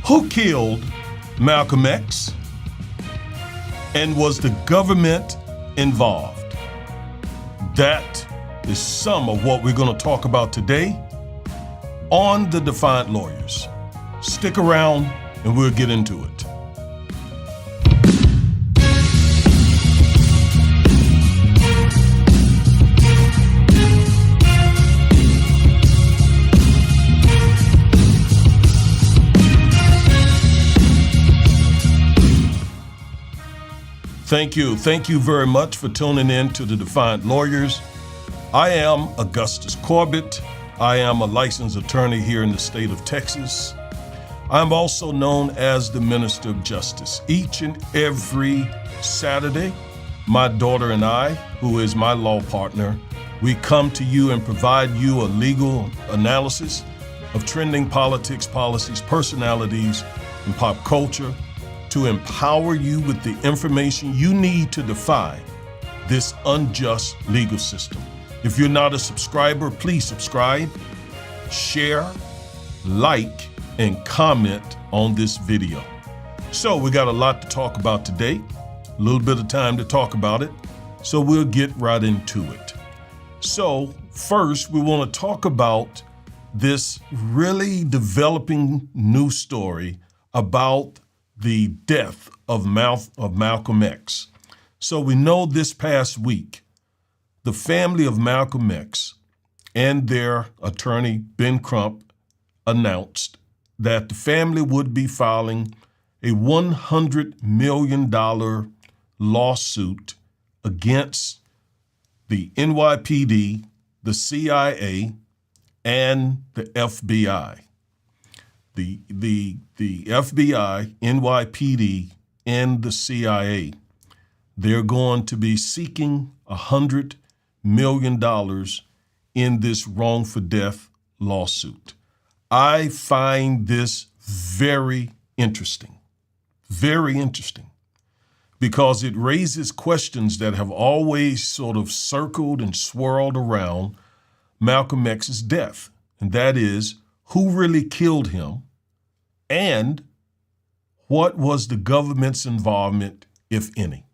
Who killed Malcolm X? And was the government involved? That is some of what we're going to talk about today on The Defiant Lawyers. Stick around and we'll get into it. Thank you. Thank you very much for tuning in to The Defiant Lawyers. I am Augustus Corbett. I am a licensed attorney here in the state of Texas. I'm also known as the Minister of Justice. Each and every Saturday, my daughter and I, who is my law partner, we come to you and provide you a legal analysis of trending politics, policies, personalities, and pop culture, to empower you with the information you need to defy this unjust legal system. If you're not a subscriber, please subscribe, share, like, and comment on this video. So we got a lot to talk about today, a little bit of time to talk about it, so we'll get right into it. So first, we want to talk about this really developing news story about the death of Malcolm X. So we know this past week, the family of Malcolm X and their attorney, Ben Crump, announced that the family would be filing a $100 million lawsuit against the NYPD, the CIA, and the FBI. The FBI, NYPD, and the CIA, they're going to be seeking $100 million in this wrongful death lawsuit. I find this very interesting, because it raises questions that have always sort of circled and swirled around Malcolm X's death, and that is, who really killed him, and what was the government's involvement, if any?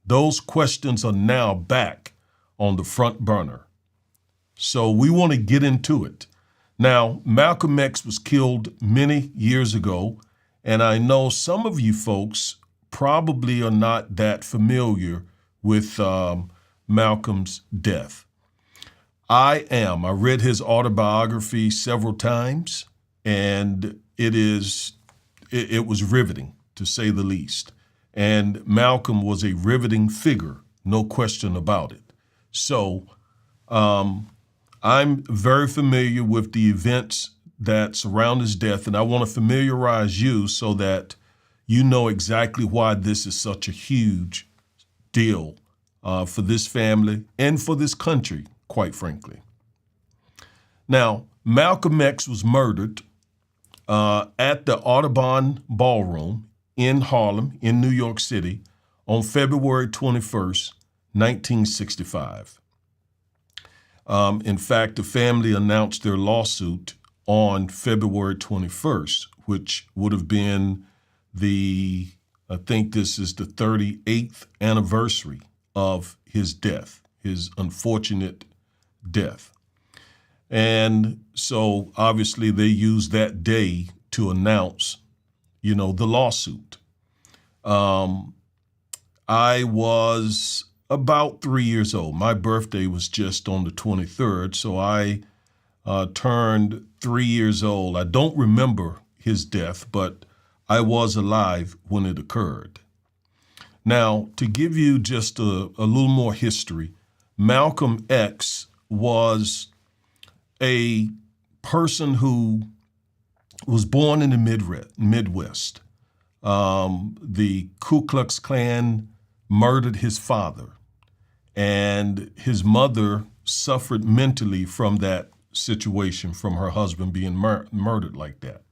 Those questions are now back on the front burner. So we want to get into it. Now, Malcolm X was killed many years ago, and I know some of you folks probably are not that familiar with Malcolm's death. I am. I read his autobiography several times, and it was riveting, to say the least. And Malcolm was a riveting figure, no question about it. So I'm very familiar with the events that surround his death, and I want to familiarize you so that you know exactly why this is such a huge deal for this family and for this country, quite frankly. Now, Malcolm X was murdered at the Audubon Ballroom in Harlem, in New York City, on February 21st, 1965. In fact, the family announced their lawsuit on February 21st, which would have been I think this is the 38th anniversary of his death, his unfortunate death. And so obviously they used that day to announce, the lawsuit. I was about 3 years old. My birthday was just on the 23rd, so I turned 3 years old. I don't remember his death, but I was alive when it occurred. Now, to give you just a little more history, Malcolm X was a person who was born in the Midwest. The Ku Klux Klan murdered his father, and his mother suffered mentally from that situation, from her husband being murdered like that.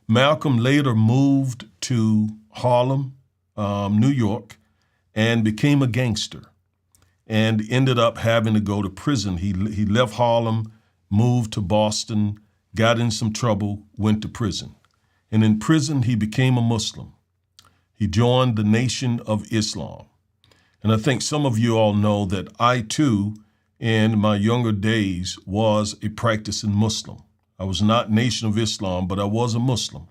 Malcolm later moved to Harlem, New York, and became a gangster and ended up having to go to prison. He left Harlem, moved to Boston, got in some trouble, went to prison. and in prison he became a Muslim. He joined the Nation of Islam. And I think some of you all know that I too, in my younger days, was a practicing Muslim. I was not Nation of Islam, but I was a Muslim.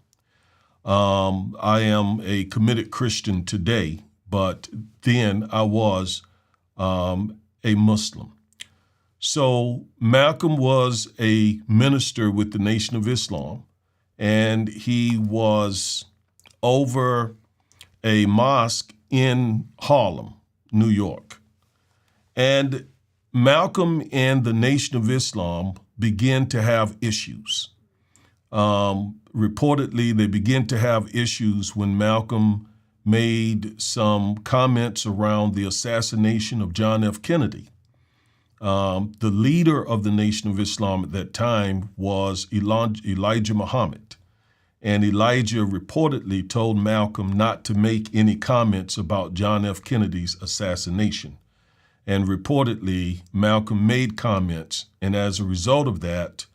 I am a committed Christian today, but then I was a Muslim. So Malcolm was a minister with the Nation of Islam, and he was over a mosque in Harlem, New York. And Malcolm and the Nation of Islam began to have issues. Reportedly, they began to have issues when Malcolm made some comments around the assassination of John F. Kennedy. The leader of the Nation of Islam at that time was Elijah Muhammad. And Elijah reportedly told Malcolm not to make any comments about John F. Kennedy's assassination. And reportedly, Malcolm made comments, and as a result of that,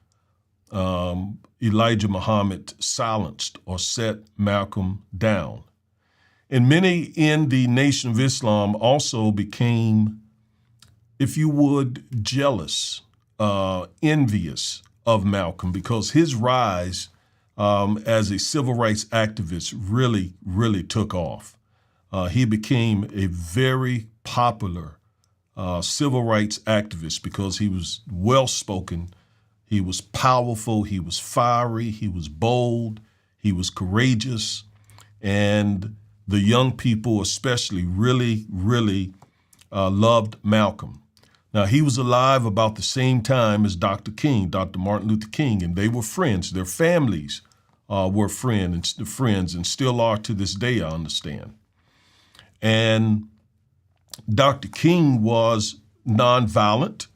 Elijah Muhammad silenced or set Malcolm down. And many in the Nation of Islam also became, if you would, jealous, envious of Malcolm, because his rise as a civil rights activist really took off. He became a very popular civil rights activist because he was well-spoken, he was powerful, he was fiery, he was bold, he was courageous, and the young people especially really loved Malcolm. Now, he was alive about the same time as Dr. King, Dr. Martin Luther King, and they were friends. Their families were friends and still are to this day, I understand. And Dr. King was nonviolent.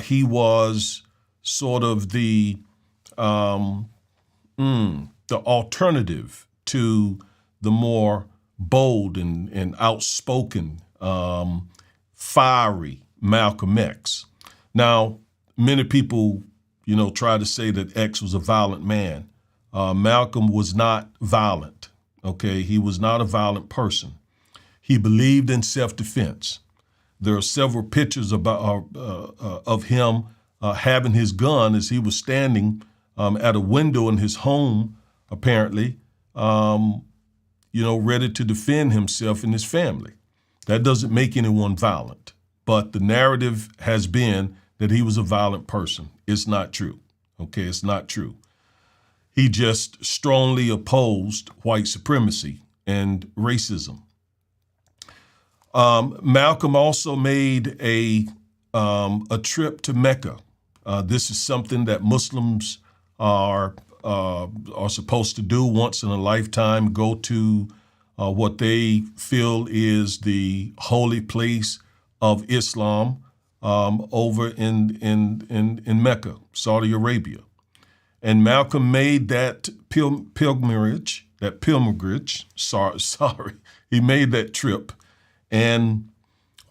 He was sort of the alternative to the more bold and outspoken, fiery Malcolm X. Now, many people, try to say that X was a violent man. Malcolm was not violent, okay? He was not a violent person. He believed in self-defense. There are several pictures of him having his gun as he was standing at a window in his home, apparently, ready to defend himself and his family. That doesn't make anyone violent. But the narrative has been that he was a violent person. It's not true, okay? It's not true. He just strongly opposed white supremacy and racism. Malcolm also made a trip to Mecca. This is something that Muslims are supposed to do once in a lifetime, go to what they feel is the holy place of Islam over in Mecca, Saudi Arabia. And Malcolm made that pilgrimage, he made that trip. And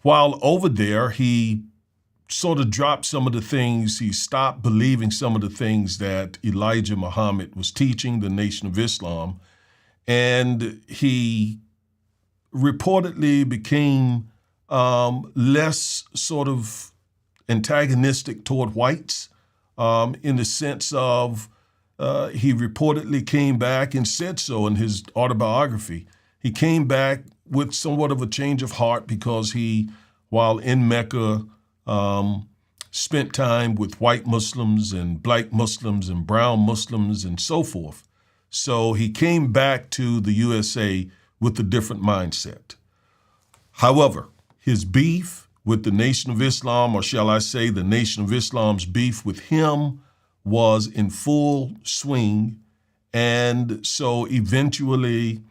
while over there, he sort of dropped some of the things, he stopped believing some of the things that Elijah Muhammad was teaching the Nation of Islam. And he reportedly became less sort of antagonistic toward whites in the sense of he reportedly came back and said so in his autobiography. He came back with somewhat of a change of heart because he, while in Mecca, spent time with white Muslims and black Muslims and brown Muslims and so forth. So he came back to the USA with a different mindset. However, his beef with the Nation of Islam, or shall I say the Nation of Islam's beef with him, was in full swing. And so eventually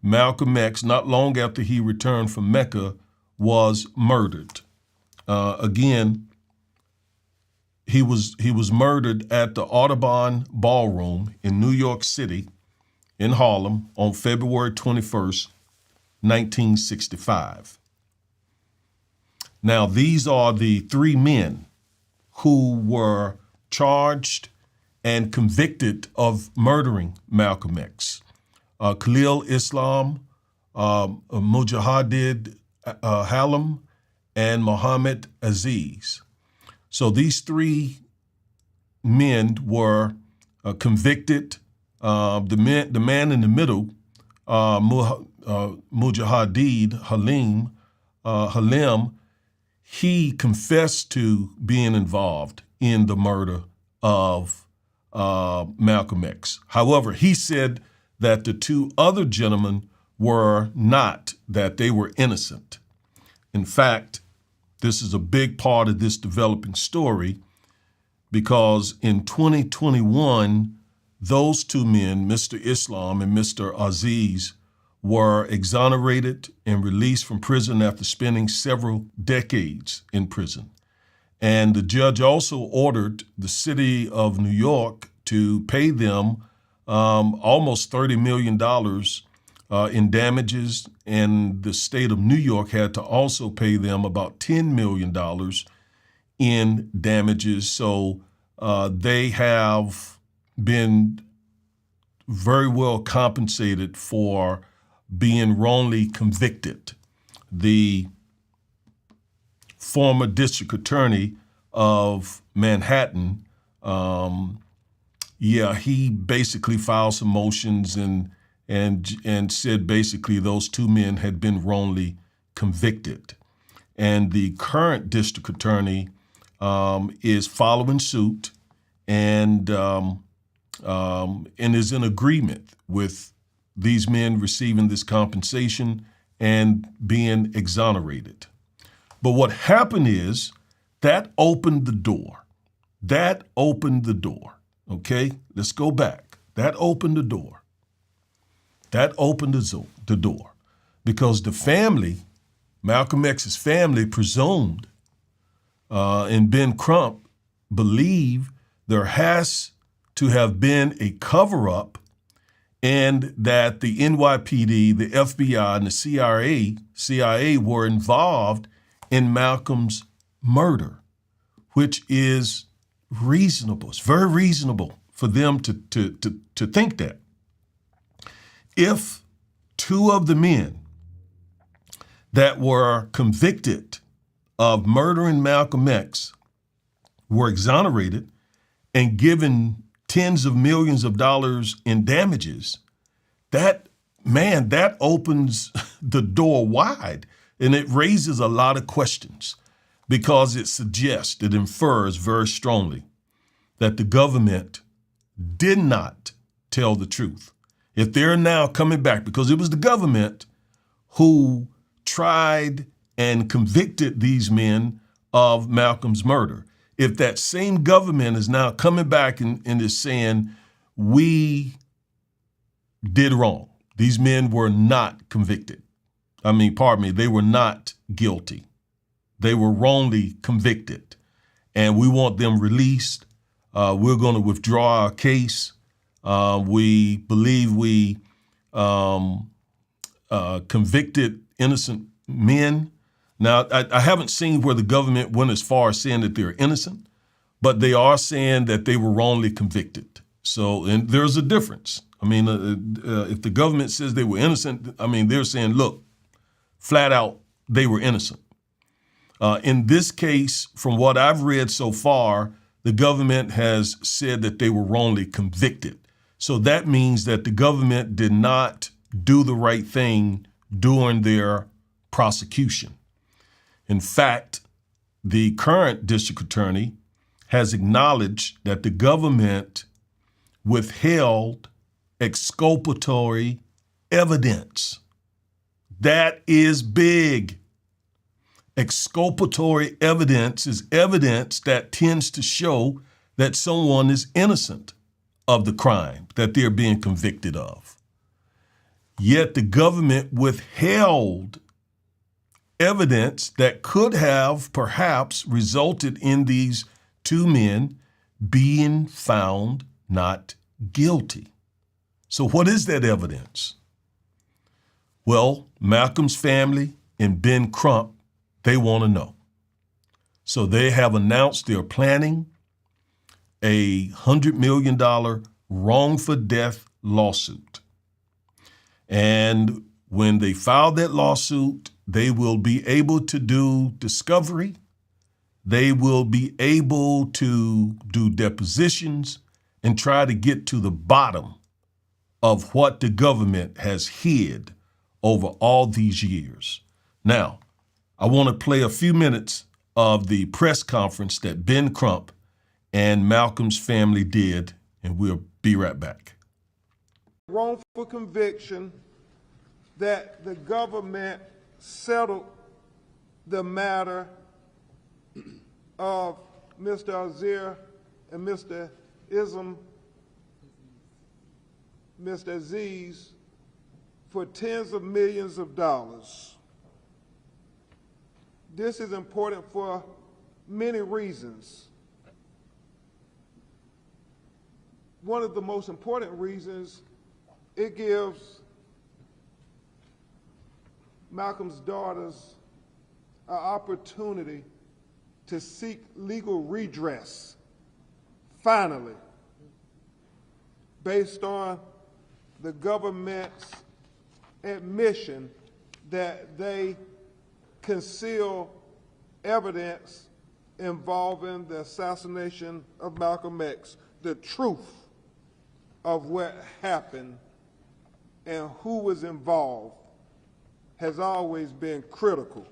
Malcolm X, not long after he returned from Mecca, was murdered. Again, he was murdered at the Audubon Ballroom in New York City, in Harlem, on February 21st, 1965. Now, these are the three men who were charged and convicted of murdering Malcolm X. Khalil Islam, Mujahid Halim, and Muhammad Aziz. So these three men were convicted. The man in the middle, Mujahid Halim, he confessed to being involved in the murder of Malcolm X. However, he said that the two other gentlemen were not, that they were innocent. In fact, this is a big part of this developing story because in 2021, those two men, Mr. Islam and Mr. Aziz, were exonerated and released from prison after spending several decades in prison. And the judge also ordered the city of New York to pay them almost $30 million in damages, and the state of New York had to also pay them about $10 million in damages. So they have been very well compensated for being wrongly convicted. The former district attorney of Manhattan, he basically filed some motions and said basically those two men had been wrongly convicted. And the current district attorney is following suit and is in agreement with these men receiving this compensation and being exonerated. But what happened is that opened the door. That opened the door. Okay, let's go back. That opened the door. That opened the door because the family, Malcolm X's family, presumed, and Ben Crump believed there has to have been a cover-up and that the NYPD, the FBI, and the CIA were involved in Malcolm's murder, which is reasonable. It's very reasonable for them to think that. If two of the men that were convicted of murdering Malcolm X were exonerated and given tens of millions of dollars in damages, that opens the door wide, and it raises a lot of questions because it suggests, it infers very strongly that the government did not tell the truth. If they're now coming back, because it was the government who tried and convicted these men of Malcolm's murder, if that same government is now coming back and is saying, we did wrong, these men were not convicted. They were not guilty. They were wrongly convicted, and we want them released. We're going to withdraw our case. We believe we convicted innocent men. Now, I haven't seen where the government went as far as saying that they're innocent, but they are saying that they were wrongly convicted. So, and there's a difference. If the government says they were innocent, they're saying, look, flat out, they were innocent. In this case, from what I've read so far, the government has said that they were wrongly convicted. So that means that the government did not do the right thing during their prosecution. In fact, the current district attorney has acknowledged that the government withheld exculpatory evidence. That is big. Exculpatory evidence is evidence that tends to show that someone is innocent of the crime that they're being convicted of. Yet the government withheld evidence that could have perhaps resulted in these two men being found not guilty. So what is that evidence? Well, Malcolm's family and Ben Crump, they want to know. So they have announced they're planning a $100 million wrongful death lawsuit. And when they file that lawsuit, they will be able to do discovery. They will be able to do depositions and try to get to the bottom of what the government has hid over all these years. Now, I want to play a few minutes of the press conference that Ben Crump and Malcolm's family did, and we'll be right back. Wrongful conviction that the government settled the matter of Mr. Azir and Mr. Aziz for tens of millions of dollars. This is important for many reasons. One of the most important reasons, it gives Malcolm's daughters an opportunity to seek legal redress, finally, based on the government's admission that they conceal evidence involving the assassination of Malcolm X. The truth of what happened and who was involved has always been critical.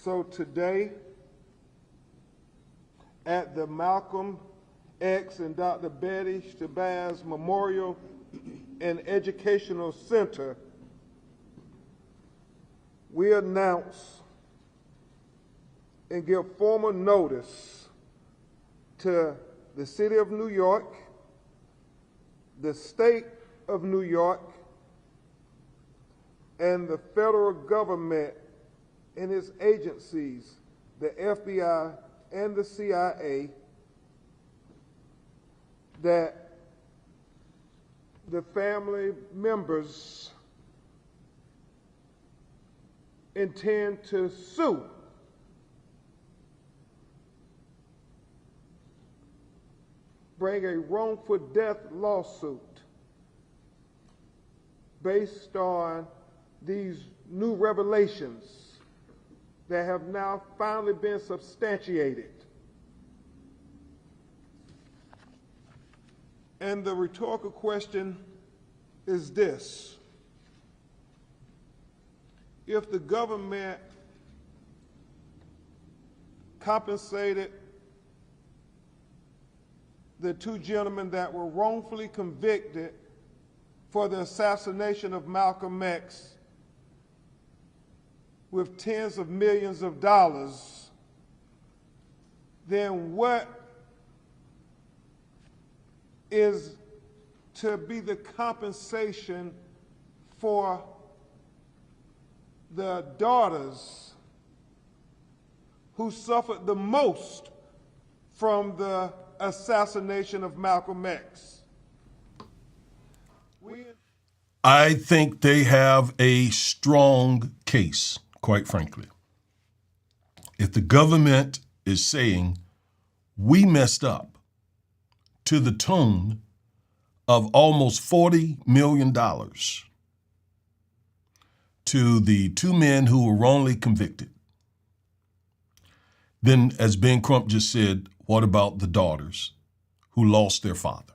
So today, at the Malcolm X and Dr. Betty Shabazz Memorial and Educational Center, we announce and give formal notice to the City of New York, the State of New York, and the federal government and its agencies, the FBI and the CIA, that the family members intend to sue bring a wrongful death lawsuit based on these new revelations that have now finally been substantiated. And the rhetorical question is this: if the government compensated the two gentlemen that were wrongfully convicted for the assassination of Malcolm X with tens of millions of dollars, then what is to be the compensation for the daughters who suffered the most from the assassination of Malcolm X? I think they have a strong case, quite frankly. If the government is saying we messed up to the tune of almost $40 million to the two men who were wrongly convicted, then, as Ben Crump just said, what about the daughters who lost their father?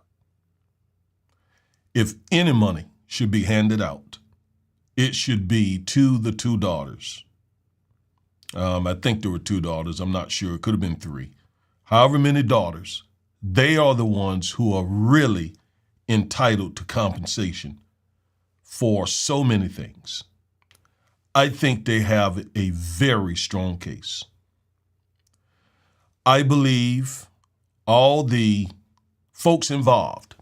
If any money should be handed out, it should be to the two daughters. I think there were two daughters. I'm not sure. It could have been three. However many daughters, they are the ones who are really entitled to compensation for so many things. I think they have a very strong case. I believe all the folks involved,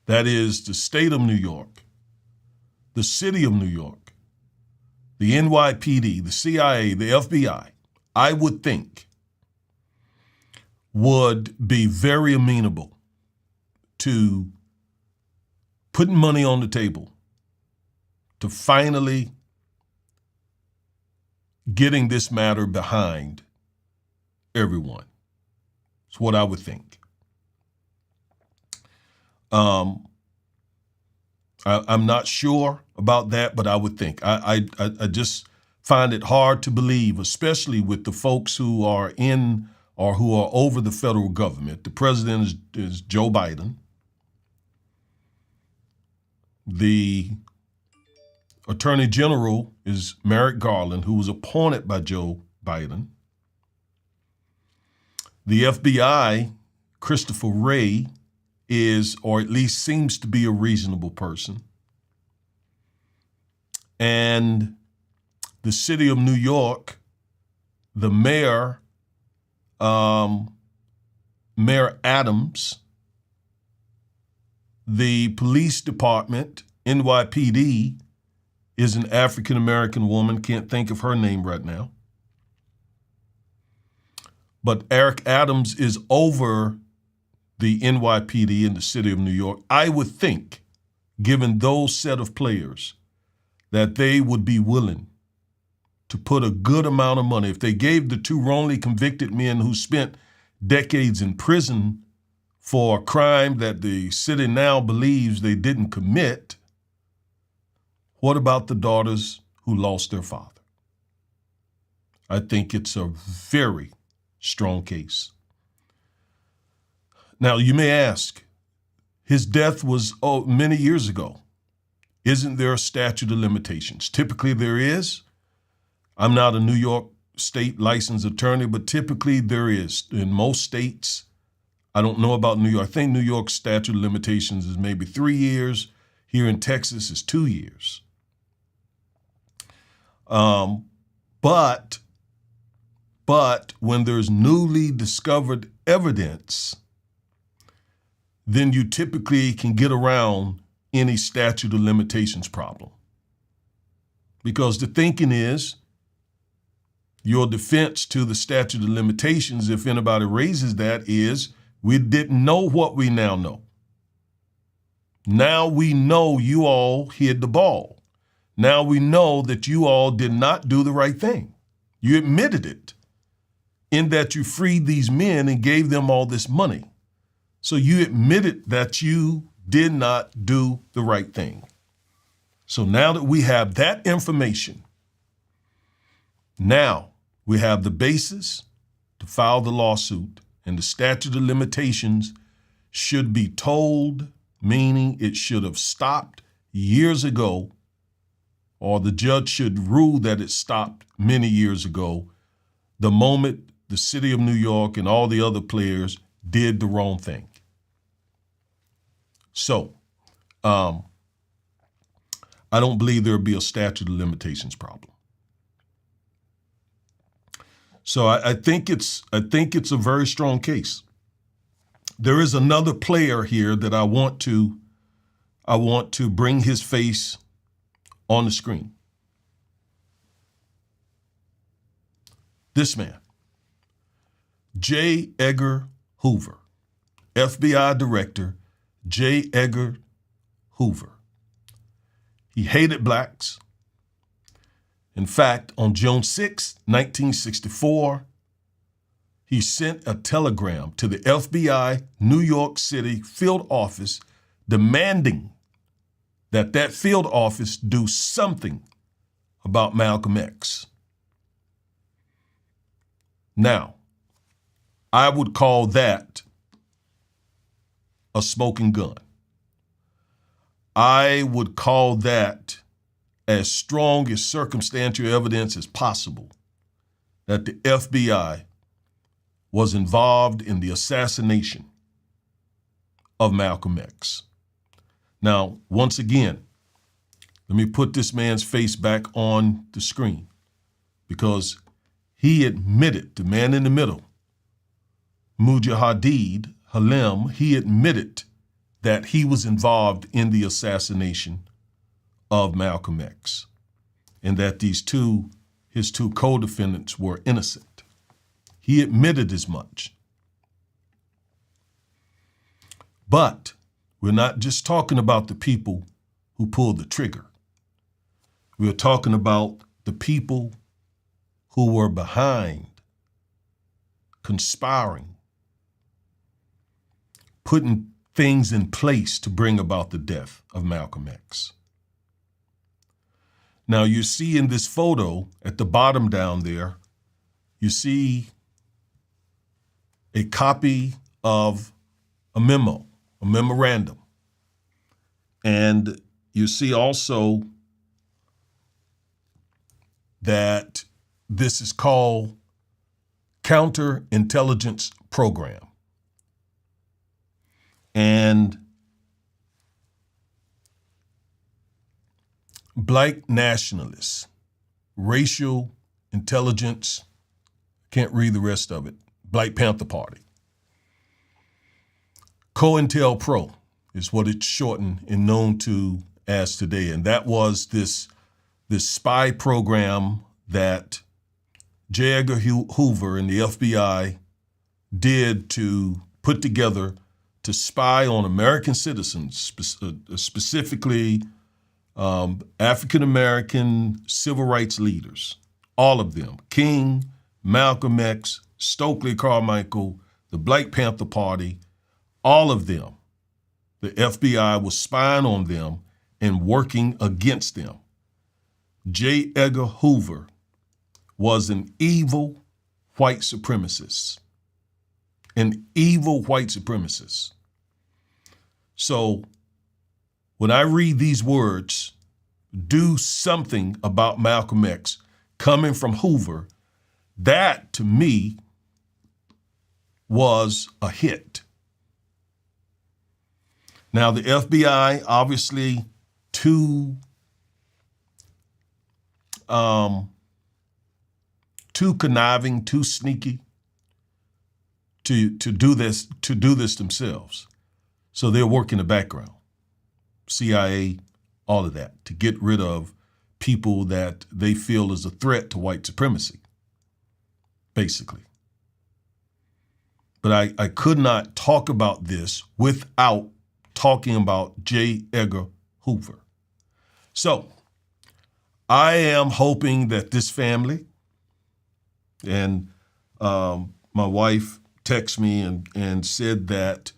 that is the state of New York, the city of New York, the NYPD, the CIA, the FBI, I would think would be very amenable to putting money on the table to finally getting this matter behind everyone. It's what I would think. I'm not sure about that, but I would think. I just find it hard to believe, especially with the folks who are in or who are over the federal government. The president is Joe Biden. The Attorney General is Merrick Garland, who was appointed by Joe Biden. The FBI, Christopher Wray, is, or at least seems to be, a reasonable person. And the city of New York, the mayor, Mayor Adams, the police department, NYPD, is an African-American woman. Can't think of her name right now. But Eric Adams is over the NYPD in the city of New York. I would think, given those set of players, that they would be willing to put a good amount of money. If they gave the two wrongly convicted men who spent decades in prison for a crime that the city now believes they didn't commit, what about the daughters who lost their father? I think it's a very strong case. Now, you may ask, his death was many years ago. Isn't there a statute of limitations? Typically there is. I'm not a New York State licensed attorney, but typically there is. In most states, I don't know about New York. I think New York's statute of limitations is maybe 3 years. Here in Texas is 2 years. But when there's newly discovered evidence, then you typically can get around any statute of limitations problem. Because the thinking is, your defense to the statute of limitations, if anybody raises that, is we didn't know what we now know. Now we know you all hid the ball. Now we know that you all did not do the right thing. You admitted it in that you freed these men and gave them all this money. So you admitted that you did not do the right thing. So now that we have that information, now we have the basis to file the lawsuit, and the statute of limitations should be told, meaning it should have stopped years ago, or the judge should rule that it stopped many years ago, the moment the city of New York and all the other players did the wrong thing. So, I don't believe there'll be a statute of limitations problem. So I think it's a very strong case. There is another player here that I want to bring his face on the screen. This man, J. Edgar Hoover, FBI Director J. Edgar Hoover. He hated blacks. In fact, on June 6, 1964, he sent a telegram to the FBI New York City field office demanding that that field office do something about Malcolm X. Now, I would call that a smoking gun. I would call that as strong as circumstantial evidence as possible that the FBI was involved in the assassination of Malcolm X. Now, once again, let me put this man's face back on the screen, because he admitted, the man in the middle, Mujahideen Halim, he admitted that he was involved in the assassination of Malcolm X, and that his two co-defendants were innocent. He admitted as much. But we're not just talking about the people who pulled the trigger. We're talking about the people who were behind, conspiring, putting things in place to bring about the death of Malcolm X. Now you see in this photo at the bottom down there, you see a copy of a memo, a memorandum. And you see also that this is called Counterintelligence Program. And Black nationalists, racial intelligence, can't read the rest of it, Black Panther Party. COINTELPRO is what it's shortened and known to as today. And that was this spy program that J. Edgar Hoover and the FBI did to put together to spy on American citizens, specifically African-American civil rights leaders, all of them, King, Malcolm X, Stokely Carmichael, the Black Panther Party, all of them. The FBI was spying on them and working against them. J. Edgar Hoover was an evil white supremacist, an evil white supremacist. So when I read these words, do something about Malcolm X coming from Hoover, that to me was a hit. Now the FBI, obviously too conniving, too sneaky to do this themselves. So they're working the background. CIA, all of that, to get rid of people that they feel is a threat to white supremacy, basically. But I could not talk about this without talking about J. Edgar Hoover. So I am hoping that this family, and my wife texted me and said that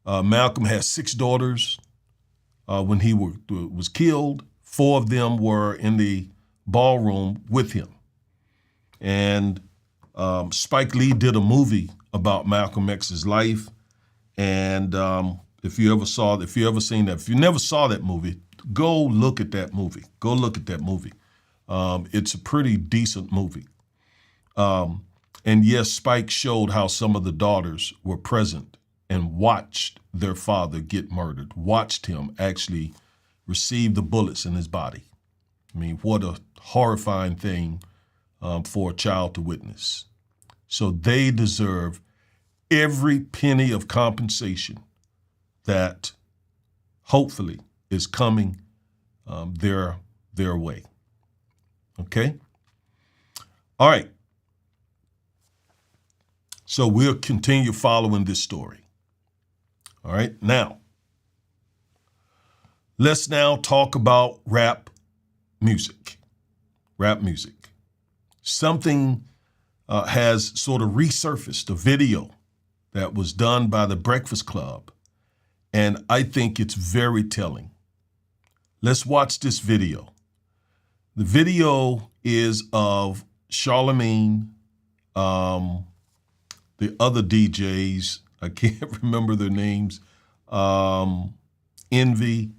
Malcolm has 6 daughters. When he was killed, 4 of them were in the ballroom with him. And Spike Lee did a movie about Malcolm X's life. And if you ever seen that, if you never saw that movie, go look at that movie. Go look at that movie. It's a pretty decent movie. And yes, Spike showed how some of the daughters were present and watched their father get murdered, watched him actually receive the bullets in his body. I mean, what a horrifying thing for a child to witness. So they deserve every penny of compensation that hopefully is coming their way. Okay? All right. So we'll continue following this story. All right, now, let's now talk about rap music. Rap music. Something has sort of resurfaced, a video that was done by the Breakfast Club, and I think it's very telling. Let's watch this video. The video is of Charlemagne, the other DJs, I can't remember their names, Envy,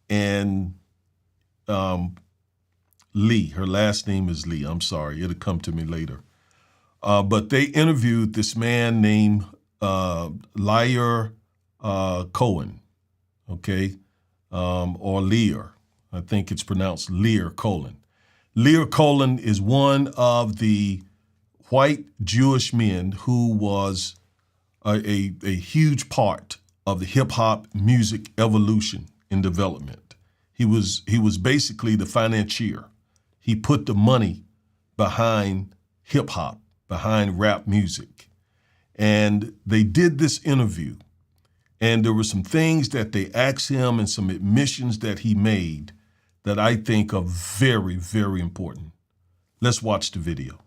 and Lee. Her last name is Lee. I'm sorry, it'll come to me later. But they interviewed this man named Lear Cohen, okay, or Lear. I think it's pronounced Lear Cohen. Lear Cohen is one of the white Jewish men who was a huge part of the hip hop music evolution and development. He was basically the financier. He put the money behind hip hop, behind rap music. And they did this interview, and there were some things that they asked him and some admissions that he made that I think are very, very important. Let's watch the video.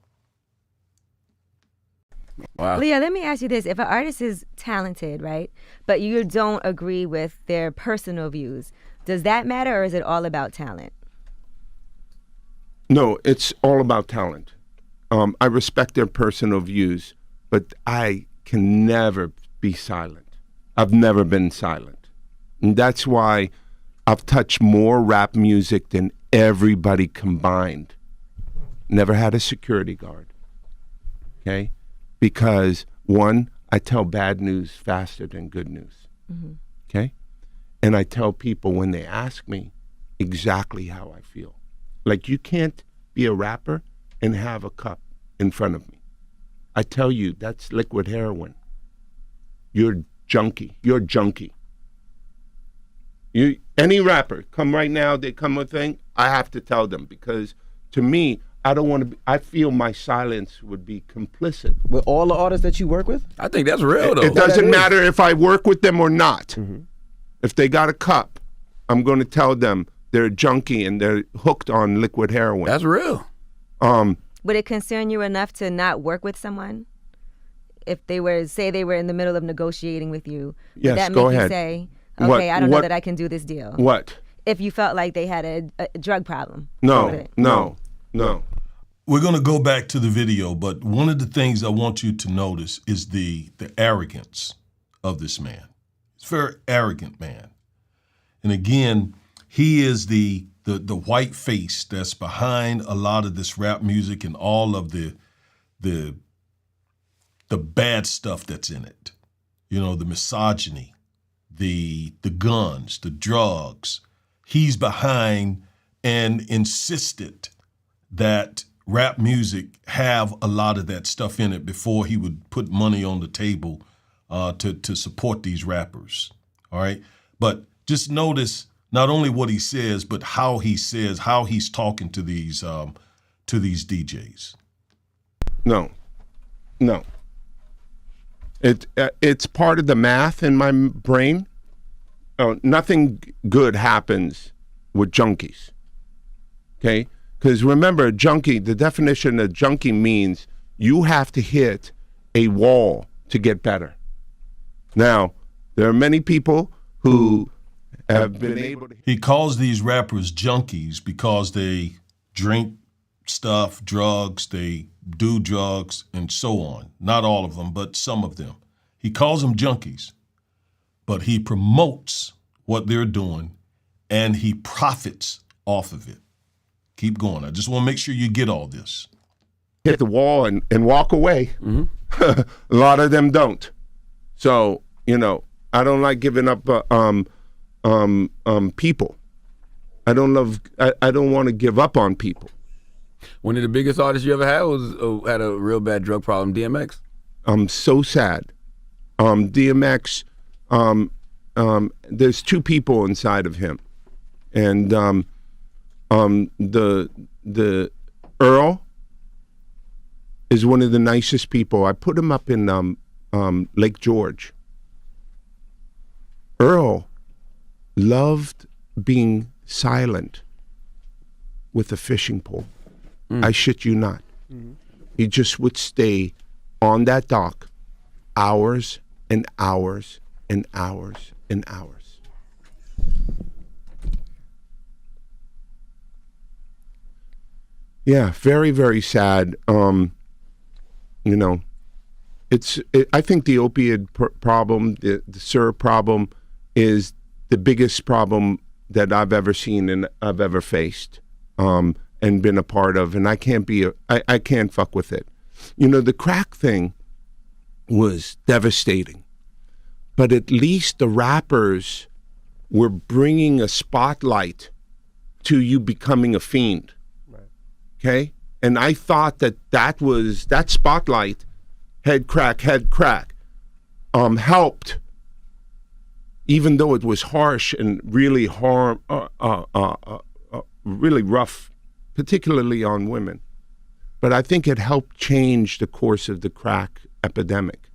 Wow. Leah, let me ask you this. If an artist is talented, right, but you don't agree with their personal views, does that matter or is it all about talent? No, it's all about talent. I respect their personal views, but I can never be silent. I've never been silent. And that's why I've touched more rap music than everybody combined. Never had a security guard. Okay? Because one, I tell bad news faster than good news. Mm-hmm. Okay? And I tell people when they ask me exactly how I feel. Like, you can't be a rapper and have a cup in front of me. I tell you, that's liquid heroin. You're junkie. You're junkie. Any rapper, come right now, they come with a thing, I have to tell them, because to me, I don't want to be, I feel my silence would be complicit. With all the artists that you work with? I think that's real, though. It doesn't matter if I work with them or not. Mm-hmm. If they got a cup, I'm going to tell them they're a junkie and they're hooked on liquid heroin. That's real. Would it concern you enough to not work with someone? If they were, say they were in the middle of negotiating with you, would yes, that go make ahead. you say, okay, I don't know that I can do this deal? What? If you felt like they had a drug problem. No. We're going to go back to the video, but one of the things I want you to notice is the arrogance of this man. He's a very arrogant man. And again, he is the white face that's behind a lot of this rap music and all of the bad stuff that's in it. You know, the misogyny, the guns, the drugs. He's behind and insisted that rap music have a lot of that stuff in it before he would put money on the table to support these rappers. All right. But just notice not only what he says, but how he says, how he's talking to these DJs. No. It's part of the math in my brain. Nothing good happens with junkies. Okay? Because remember, junkie, the definition of junkie means you have to hit a wall to get better. Now, there are many people who have been able to... He calls these rappers junkies because they drink stuff, drugs, they do drugs, and so on. Not all of them, but some of them. He calls them junkies, but he promotes what they're doing, and he profits off of it. Keep going. I just want to make sure you get all this. Hit the wall and walk away. Mm-hmm. A lot of them don't. So, you know, I don't like giving up people. I don't want to give up on people. One of the biggest artists you ever had had a real bad drug problem, DMX. I'm so sad. DMX, there's two people inside of him. And the Earl is one of the nicest people. I put him up in Lake George. Earl loved being silent with a fishing pole. I shit you not. Mm-hmm. He just would stay on that dock hours and hours and hours and hours. Yeah, very, very sad. You know, I think the opioid problem, the syrup problem, is the biggest problem that I've ever seen and I've ever faced and been a part of, and I can't fuck with it. You know, the crack thing was devastating, but at least the rappers were bringing a spotlight to you becoming a fiend. Right. Okay? And I thought that spotlight, head crack, helped, even though it was harsh and really really rough, particularly on women. But I think it helped change the course of the crack epidemic.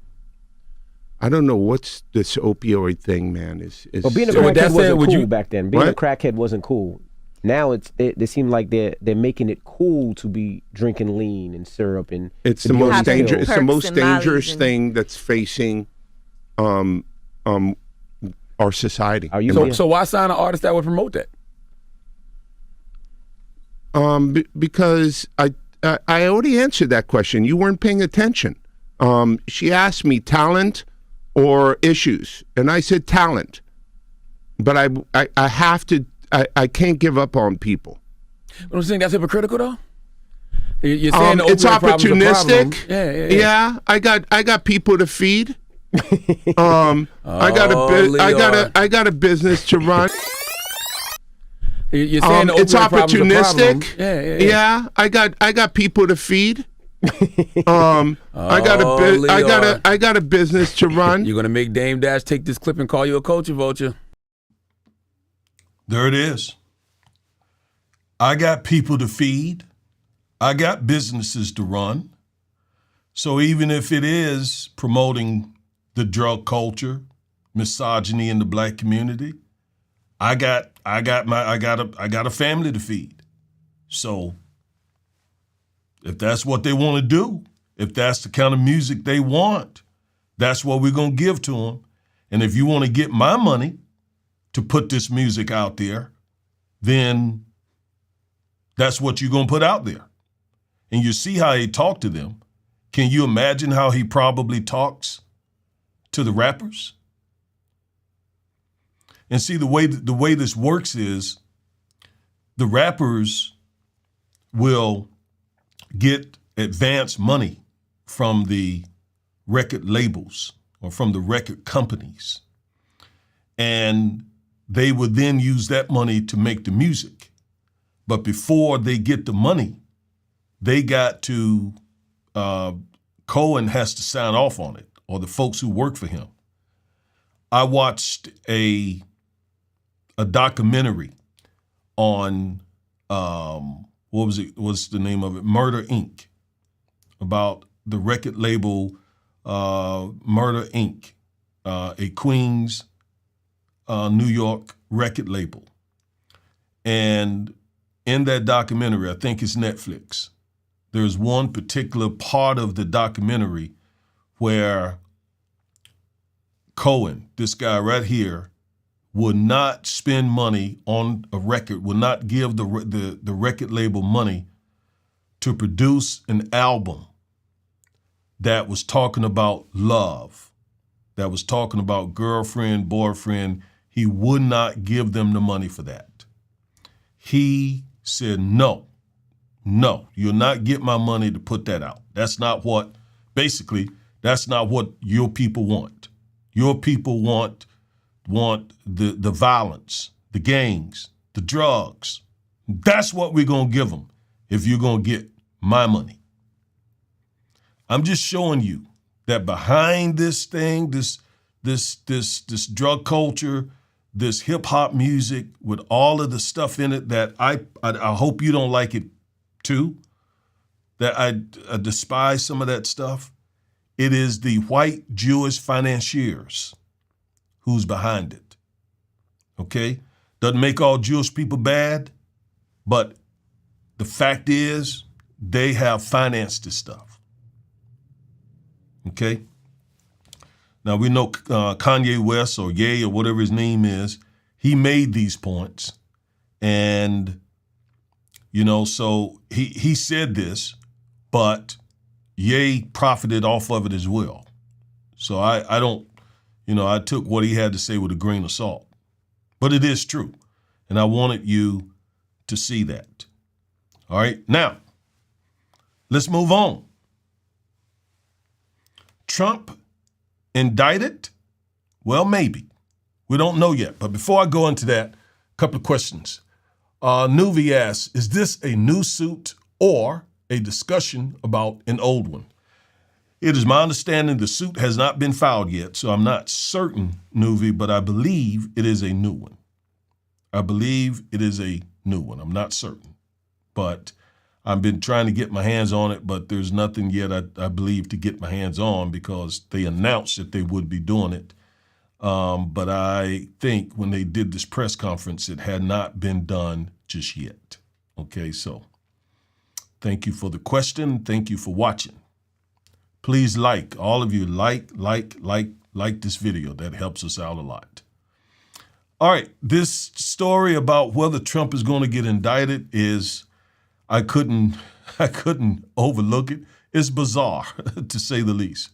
I don't know what's this opioid thing, man. Well, being a crackhead wasn't cool back then. Being a crackhead wasn't cool. Now they seem like they're making it cool to be drinking lean and syrup and It's to the be on most the pill. dangerous. It's the Perks most and Molly's dangerous and- thing that's facing our society. Are you So why sign an artist that would promote that? Because I already answered that question. You weren't paying attention. She asked me talent or issues, and I said talent. But I have to. I can't give up on people. But I'm saying that's hypocritical, though. You're saying the It's opioid problem's a problem. opportunistic. Yeah. I got people to feed. I got a business to run. You're saying the It's opioid problem's a problem. opportunistic. Yeah. I got people to feed. Leo. I got a business to run. You're gonna make Dame Dash take this clip and call you a culture vulture. There it is. I got people to feed. I got businesses to run. So even if it is promoting the drug culture, misogyny in the black community, I got a family to feed. So if that's what they want to do, if that's the kind of music they want, that's what we're going to give to them. And if you want to get my money to put this music out there, then that's what you're going to put out there. And you see how he talked to them. Can you imagine how he probably talks to the rappers? And see, the way this works is the rappers will get advance money from the record labels or from the record companies. And they would then use that money to make the music. But before they get the money, they got to, Cohen has to sign off on it, or the folks who work for him. I watched a documentary on, what's the name of it? Murder, Inc., about the record label Murder, Inc., a Queens, New York record label. And in that documentary, I think it's Netflix, there's one particular part of the documentary where Cohen, this guy right here, would not spend money on a record, would not give the record label money to produce an album that was talking about love, that was talking about girlfriend, boyfriend. He would not give them the money for that. He said, no, you'll not get my money to put that out. That's not what your people want. Your people want the violence, the gangs, the drugs. That's what we're going to give them if you're going to get my money. I'm just showing you that behind this thing, this drug culture, this hip hop music with all of the stuff in it that I hope you don't like it too, that I despise some of that stuff. It is the white Jewish financiers who's behind it. Okay? Doesn't make all Jewish people bad, but the fact is they have financed this stuff. Okay? Now we know Kanye West or Ye or whatever his name is, he made these points. And, so he said this, but Ye profited off of it as well. So I don't, I took what he had to say with a grain of salt. But it is true. And I wanted you to see that. All right, now, let's move on. Trump indicted? Well, maybe. We don't know yet. But before I go into that, a couple of questions. Nuvi asks, is this a new suit or a discussion about an old one? It is my understanding the suit has not been filed yet, so I'm not certain, Nuvi, but I believe it is a new one. I'm not certain. But I've been trying to get my hands on it, but there's nothing yet I believe to get my hands on because they announced that they would be doing it. But I think when they did this press conference, it had not been done just yet. Okay, so thank you for the question. Thank you for watching. Please all of you like this video. That helps us out a lot. All right, this story about whether Trump is going to get indicted is, I couldn't overlook it. It's bizarre, to say the least.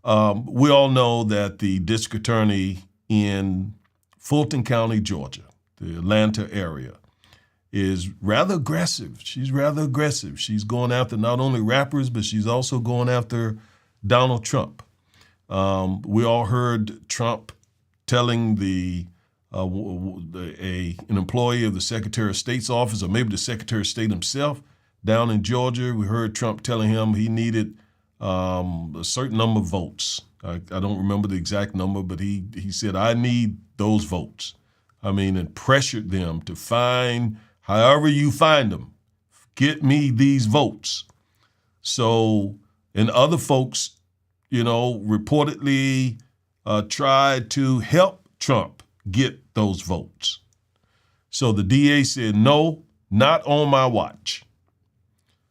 We all know that the district attorney in Fulton County, Georgia, the Atlanta area, is rather aggressive. She's rather aggressive. She's going after not only rappers, but she's also going after Donald Trump. We all heard Trump telling an employee of the Secretary of State's office, or maybe the Secretary of State himself, down in Georgia. We heard Trump telling him he needed a certain number of votes. I don't remember the exact number, but he said, I need those votes. I mean, and pressured them to find, however you find them, get me these votes. So, and other folks, reportedly tried to help Trump get those votes. So the DA said, no, not on my watch.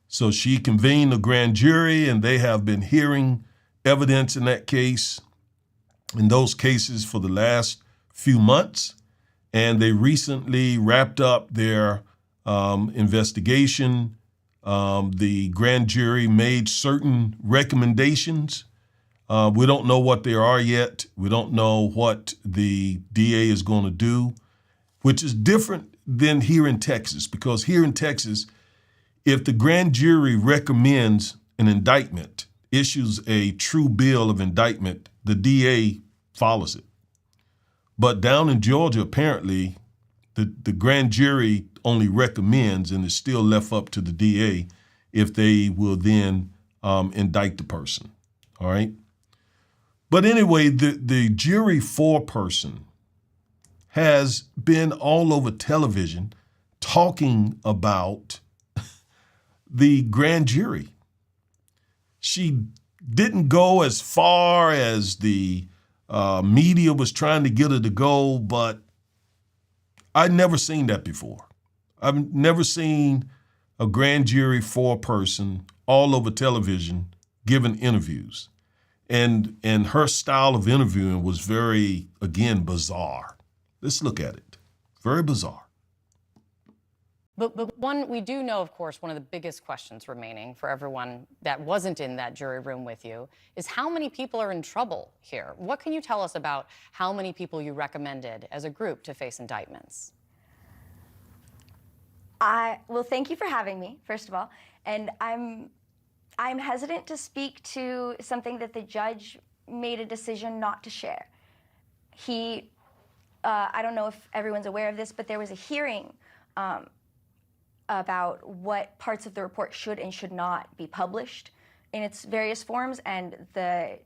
So she convened a grand jury, and they have been hearing evidence in those cases for the last few months. And they recently wrapped up their investigation. The grand jury made certain recommendations. We don't know what they are yet. We don't know what the DA is going to do, which is different than here in Texas, because here in Texas, if the grand jury recommends an indictment, issues a true bill of indictment, the DA follows it. But down in Georgia, apparently, the grand jury only recommends, and is still left up to the DA if they will then indict the person. All right. But anyway, the jury foreperson has been all over television talking about the grand jury. She didn't go as far as the media was trying to get her to go, but I'd never seen that before. I've never seen a grand jury foreperson all over television giving interviews. And her style of interviewing was very, again, bizarre. Let's look at it. Very bizarre. But one, we do know, of course, one of the biggest questions remaining for everyone that wasn't in that jury room with you is how many people are in trouble here? What can you tell us about how many people you recommended as a group to face indictments? Well, thank you for having me, first of all. And I'm hesitant to speak to something that the judge made a decision not to share. I don't know if everyone's aware of this, but there was a hearing about what parts of the report should and should not be published in its various forms, and the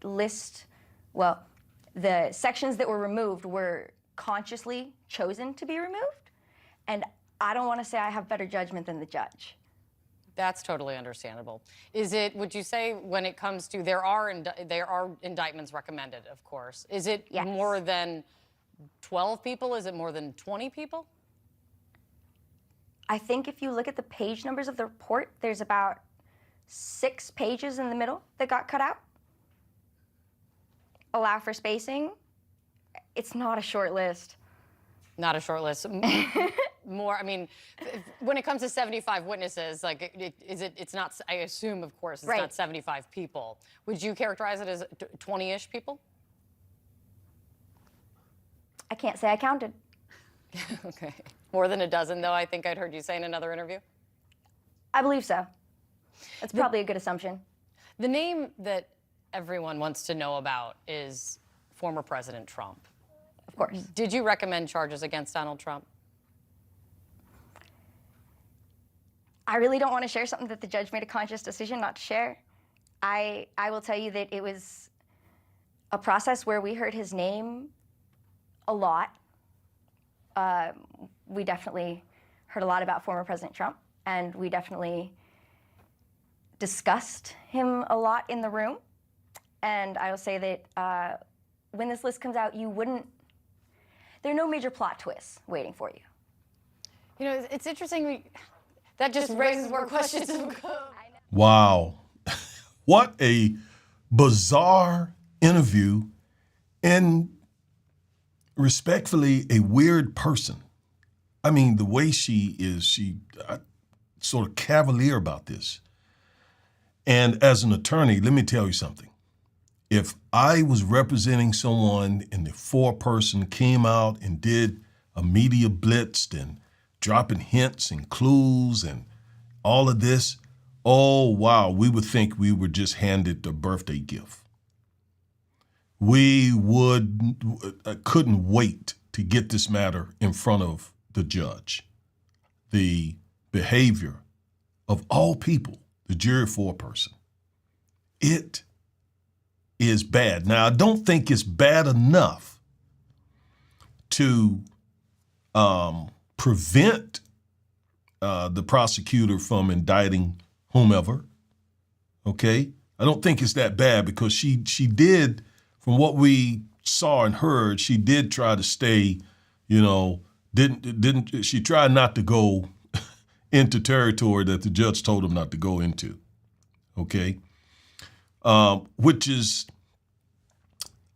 sections that were removed were consciously chosen to be removed, and I don't want to say I have better judgment than the judge. That's totally understandable. Would you say, when it comes to, there are indictments recommended, of course. Is it Yes. more than 12 people? Is it more than 20 people? I think if you look at the page numbers of the report, there's about 6 pages in the middle that got cut out. Allow for spacing. It's not a short list. Not a short list. More, I mean, when it comes to 75 witnesses, like, it's not, I assume, of course, it's Right. not 75 people. Would you characterize it as 20-ish people? I can't say I counted. Okay. More than a dozen, though, I think I'd heard you say in another interview? I believe so. That's probably a good assumption. The name that everyone wants to know about is former President Trump. Of course. Did you recommend charges against Donald Trump? I really don't want to share something that the judge made a conscious decision not to share. I will tell you that it was a process where we heard his name a lot. We definitely heard a lot about former President Trump, and we definitely discussed him a lot in the room. And I will say that when this list comes out, there are no major plot twists waiting for you. You know, it's interesting. That just raises more questions. Wow. What a bizarre interview, and respectfully, a weird person. I mean, the way she sort of cavalier about this. And as an attorney, let me tell you something. If I was representing someone and the foreperson came out and did a media blitz and dropping hints and clues and all of this, oh, wow, we would think we were just handed a birthday gift. We couldn't wait to get this matter in front of the judge. The behavior of all people, the jury foreperson, it is bad. Now, I don't think it's bad enough to prevent the prosecutor from indicting whomever, okay? I don't think it's that bad because she did, from what we saw and heard, she did try to stay, she tried not to go into territory that the judge told him not to go into, okay? Which is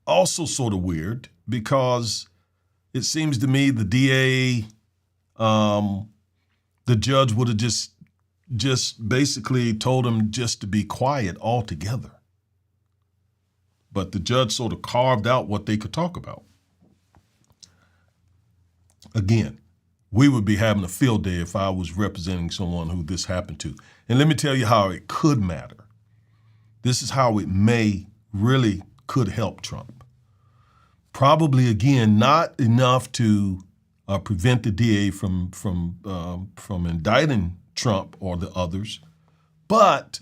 also sort of weird because it seems to me the DA, the judge would have just basically told him just to be quiet altogether. But the judge sort of carved out what they could talk about. Again, we would be having a field day if I was representing someone who this happened to. And let me tell you how it could matter. This is how it really could help Trump. Probably, again, not enough to prevent the DA from indicting Trump or the others, but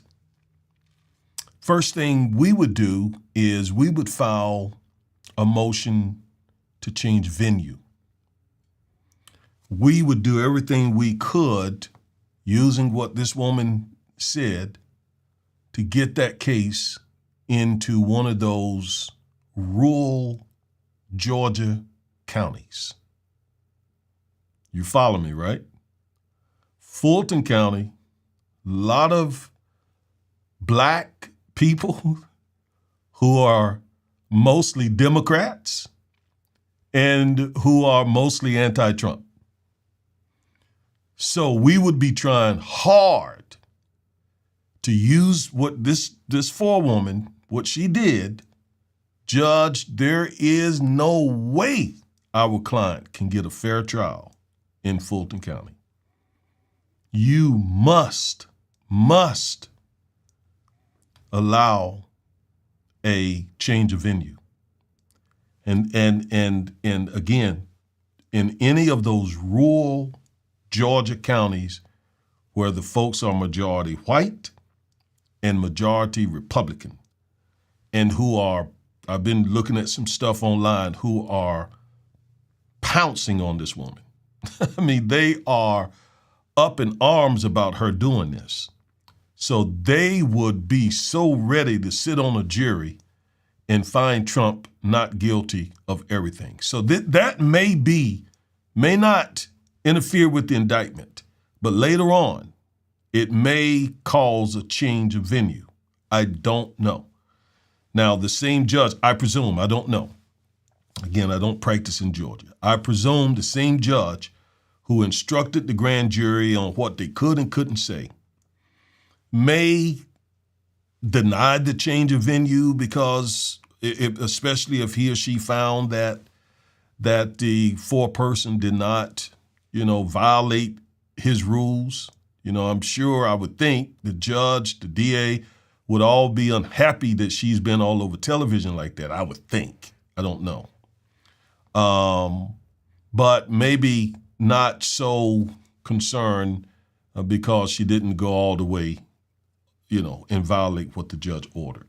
first thing we would do is we would file a motion to change venue. We would do everything we could using what this woman said to get that case into one of those rural Georgia counties. You follow me, right? Fulton County, a lot of black people who are mostly Democrats and who are mostly anti-Trump. So we would be trying hard to use what this forewoman, what she did. Judge, there is no way our client can get a fair trial in Fulton County. You must allow a change of venue. And again, in any of those rural Georgia counties where the folks are majority white and majority Republican, and who are, I've been looking at some stuff online, who are pouncing on this woman. I mean, they are up in arms about her doing this. So they would be so ready to sit on a jury and find Trump not guilty of everything. So that may not interfere with the indictment, but later on, it may cause a change of venue. I don't know. Now, the same judge, I presume, I don't know. Again, I don't practice in Georgia. I presume the same judge who instructed the grand jury on what they could and couldn't say may deny the change of venue because, especially if he or she found that the foreperson did not, violate his rules. I'm sure, I would think the judge, the DA would all be unhappy that she's been all over television like that. I would think. I don't know. But maybe not so concerned because she didn't go all the way, and violate what the judge ordered.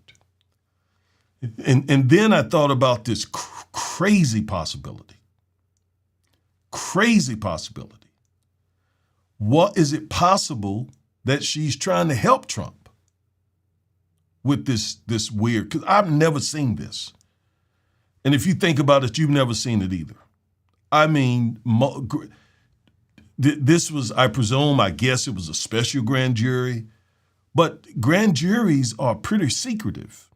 And then I thought about this crazy possibility. Crazy possibility. What is it possible that she's trying to help Trump with this weird, because I've never seen this. And if you think about it, you've never seen it either. I mean, this was, I guess it was a special grand jury, but grand juries are pretty secretive.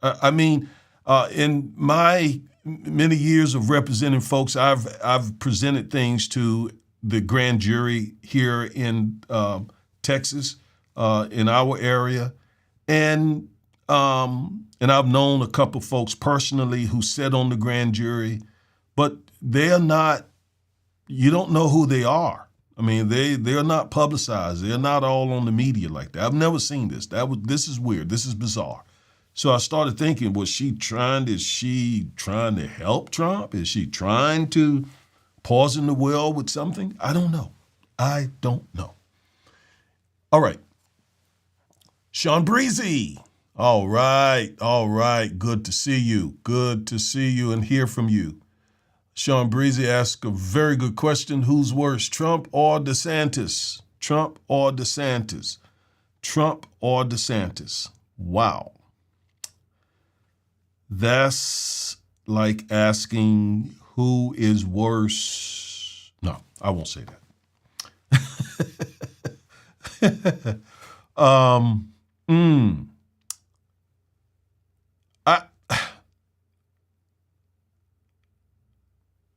I mean, in my many years of representing folks, I've presented things to the grand jury here in Texas, in our area, and I've known a couple folks personally who sat on the grand jury, but they're not. You don't know who they are. I mean, they're not publicized. They're not all on the media like that. I've never seen this. This is weird. This is bizarre. So I started thinking, is she trying to help Trump? Is she trying to poison the well with something? I don't know. All right. Sean Breezy. All right. Good to see you. Good to see you and hear from you. Sean Breezy asked a very good question. Who's worse, Trump or DeSantis? Trump or DeSantis? Trump or DeSantis? Wow. That's like asking who is worse. No, I won't say that.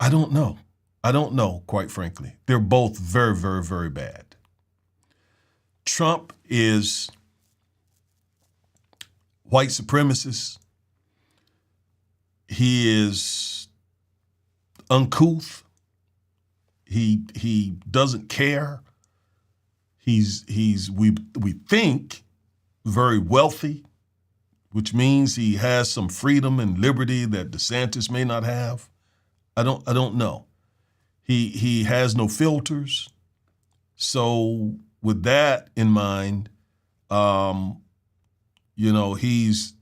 I don't know. I don't know, quite frankly. They're both very, very, very bad. Trump is white supremacist. He is uncouth. He doesn't care. We think very wealthy, which means he has some freedom and liberty that DeSantis may not have. I don't know. He has no filters. So with that in mind, he's,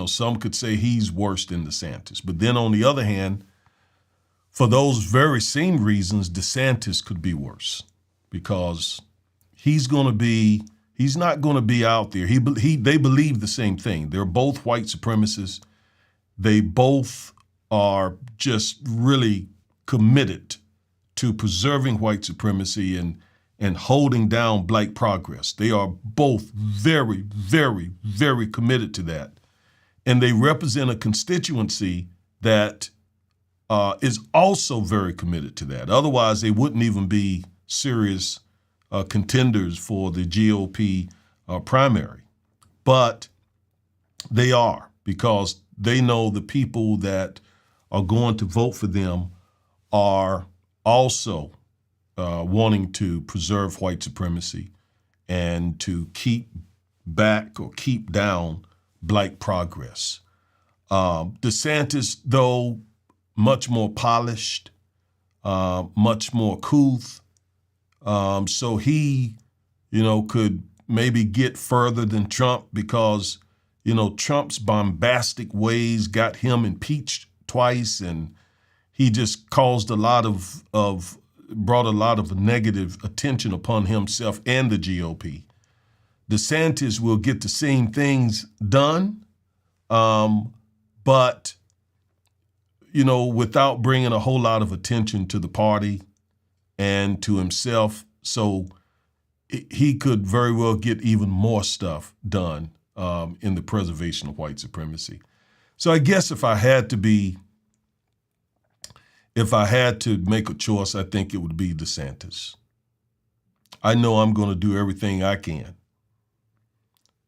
some could say he's worse than DeSantis. But then on the other hand, for those very same reasons, DeSantis could be worse because he's not going to be out there. They believe the same thing. They're both white supremacists. They both are just really committed to preserving white supremacy and holding down black progress. They are both very, very, very committed to that. And they represent a constituency that is also very committed to that. Otherwise, they wouldn't even be serious contenders for the GOP primary. But they are, because they know the people that are going to vote for them are also wanting to preserve white supremacy and to keep back or keep down black progress. DeSantis, though, much more polished, much more couth. So he, could maybe get further than Trump because, Trump's bombastic ways got him impeached twice, and he just caused brought a lot of negative attention upon himself and the GOP. DeSantis will get the same things done, but, without bringing a whole lot of attention to the party and to himself. So he could very well get even more stuff done in the preservation of white supremacy. So I guess if I had to make a choice, I think it would be DeSantis. I know I'm going to do everything I can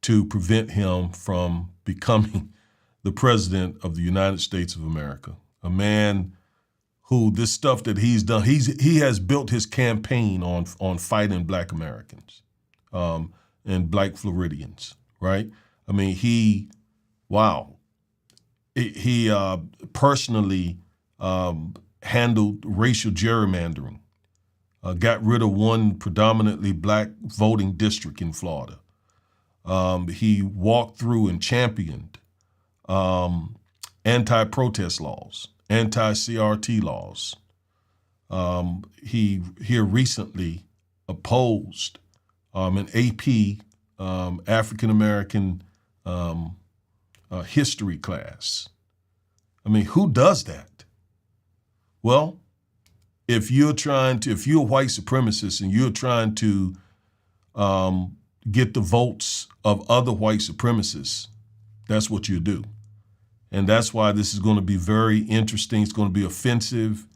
to prevent him from becoming the president of the United States of America. A man who this stuff that he's done, he has built his campaign on fighting Black Americans and Black Floridians, right? I mean, he personally handled racial gerrymandering, got rid of one predominantly Black voting district in Florida. He walked through and championed anti-protest laws, anti-CRT laws. He here recently opposed an AP African-American history class. I mean, who does that? Well, if you're a white supremacist and you're trying to get the votes of other white supremacists, that's what you do. And that's why this is going to be very interesting. It's going to be offensive.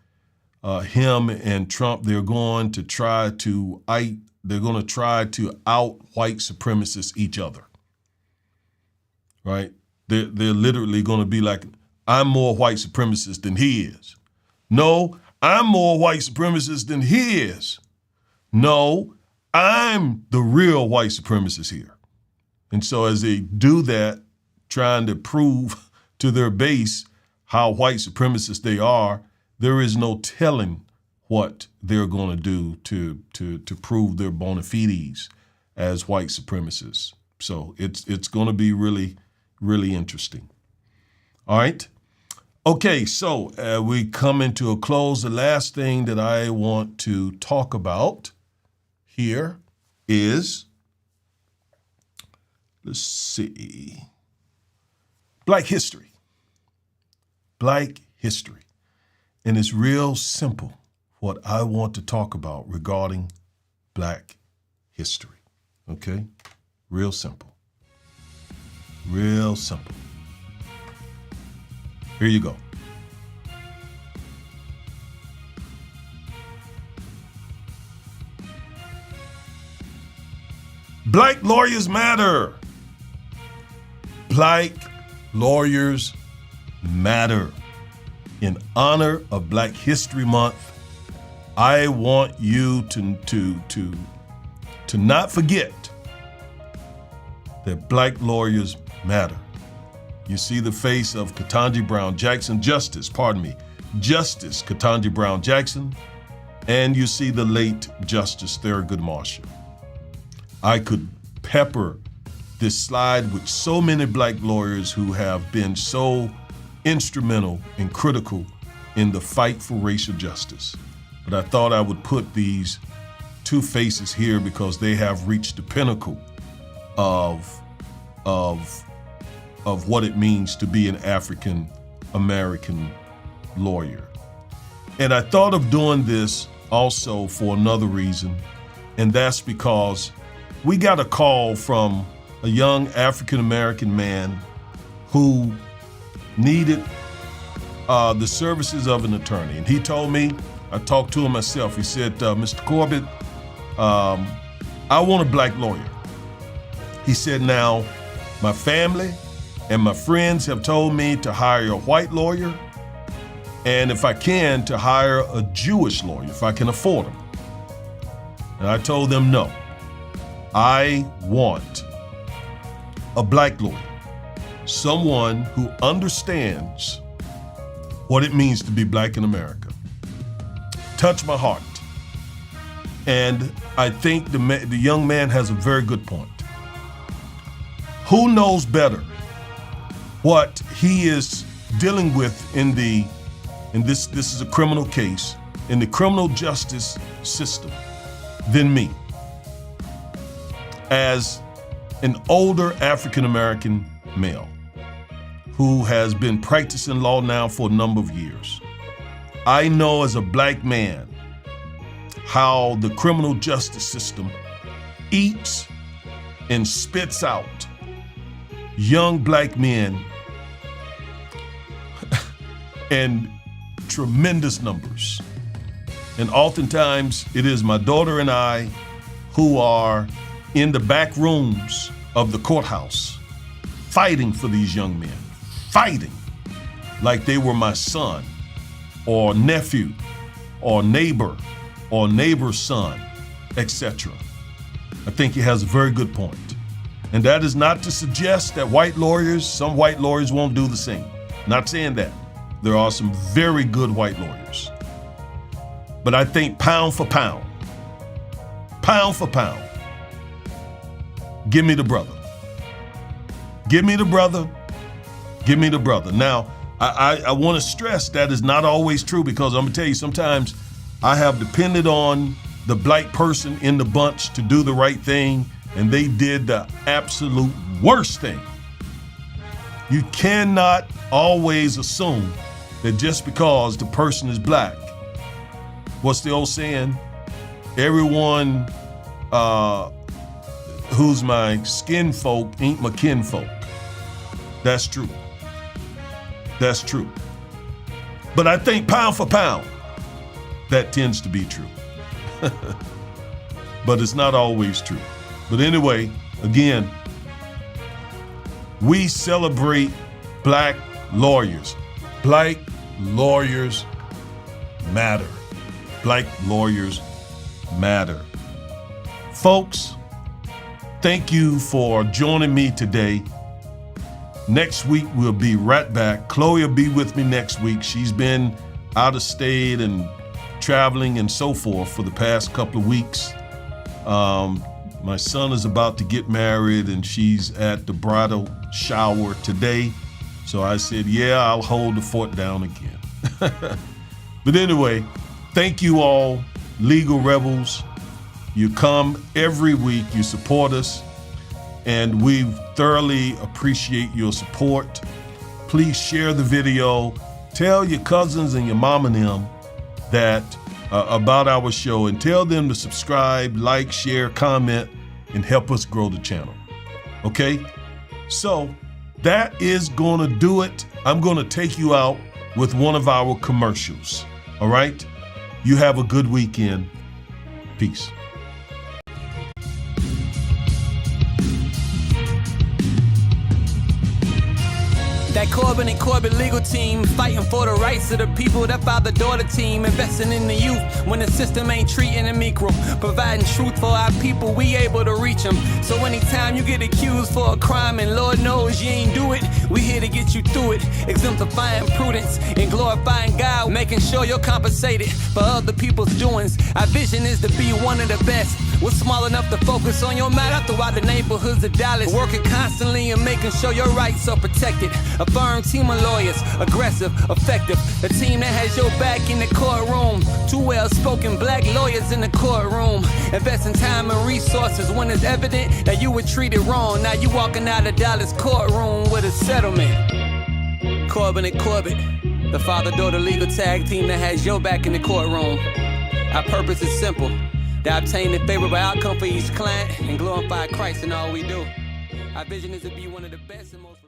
Him and Trump, they're going to try to out white supremacists each other, right? They're literally going to be like, I'm more white supremacist than he is. No, I'm more white supremacist than he is. No, I'm the real white supremacist here. And so as they do that, trying to prove to their base how white supremacists they are, there is no telling what they're going to do to prove their bona fides as white supremacists. So it's going to be really, really interesting. All right. Okay, so we come into a close. The last thing that I want to talk about here is, let's see, Black history. Black history. And it's real simple what I want to talk about regarding Black history. Okay? Real simple. Real simple. Here you go. Black lawyers matter. Black lawyers matter. In honor of Black History Month, I want you to not forget that Black lawyers matter. You see the face of Ketanji Brown Jackson, Justice Ketanji Brown Jackson, and you see the late Justice Thurgood Marshall. I could pepper this slide with so many Black lawyers who have been so instrumental and critical in the fight for racial justice. But I thought I would put these two faces here because they have reached the pinnacle of what it means to be an African American lawyer. And I thought of doing this also for another reason, and that's because we got a call from a young African American man who needed the services of an attorney. And he told me, I talked to him myself, he said, Mr. Corbett, I want a Black lawyer. He said, now, my family and my friends have told me to hire a white lawyer, and if I can, to hire a Jewish lawyer, if I can afford them. And I told them no. I want a Black lawyer, someone who understands what it means to be Black in America. Touched my heart. And I think the young man has a very good point. Who knows better what he is dealing with in this is a criminal case, in the criminal justice system than me, as an older African American male who has been practicing law now for a number of years. I know as a Black man how the criminal justice system eats and spits out young Black men in tremendous numbers. And oftentimes it is my daughter and I who are in the back rooms of the courthouse fighting for these young men, fighting like they were my son or nephew or neighbor's son, etc. I think he has a very good point. And that is not to suggest that some white lawyers won't do the same. Not saying that. There are some very good white lawyers. But I think pound for pound, give me the brother. Give me the brother. Give me the brother. Now, I want to stress that is not always true, because I'm going to tell you, sometimes I have depended on the Black person in the bunch to do the right thing, and they did the absolute worst thing. You cannot always assume that just because the person is Black, what's the old saying? Everyone who's my skin folk ain't my kinfolk. That's true. That's true. But I think pound for pound, that tends to be true. But it's not always true. But anyway, again, we celebrate black lawyers. Black lawyers matter. Black lawyers matter. Folks, thank you for joining me today. Next week, we'll be right back. Chloe will be with me next week. She's been out of state and traveling and so forth for the past couple of weeks. My son is about to get married and she's at the bridal shower today. So I said, yeah, I'll hold the fort down again. But anyway, thank you all, Legal Rebels. You come every week, you support us, and we thoroughly appreciate your support. Please share the video. Tell your cousins and your mom and them that about our show, and tell them to subscribe, like, share, comment, and help us grow the channel. Okay? So that is gonna do it. I'm gonna take you out with one of our commercials. All right? You have a good weekend. Peace. That Corbin and Corbett legal team, fighting for the rights of the people. That father-daughter team, investing in the youth when the system ain't treating them equal. Providing truth for our people, we able to reach them. So anytime you get accused for a crime and Lord knows you ain't do it, we here to get you through it. Exemplifying prudence and glorifying God, making sure you're compensated for other people's doings. Our vision is to be one of the best. We're small enough to focus on your matter throughout the neighborhoods of Dallas. Working constantly and making sure your rights are protected. A firm team of lawyers, aggressive, effective. A team that has your back in the courtroom. Two well-spoken black lawyers in the courtroom. Investing time and resources when it's evident that you were treated wrong. Now you walking out of Dallas courtroom with a settlement. Corbin and Corbett, the father-daughter legal tag team that has your back in the courtroom. Our purpose is simple. To obtain a favorable outcome for each client and glorify Christ in all we do. Our vision is to be one of the best and most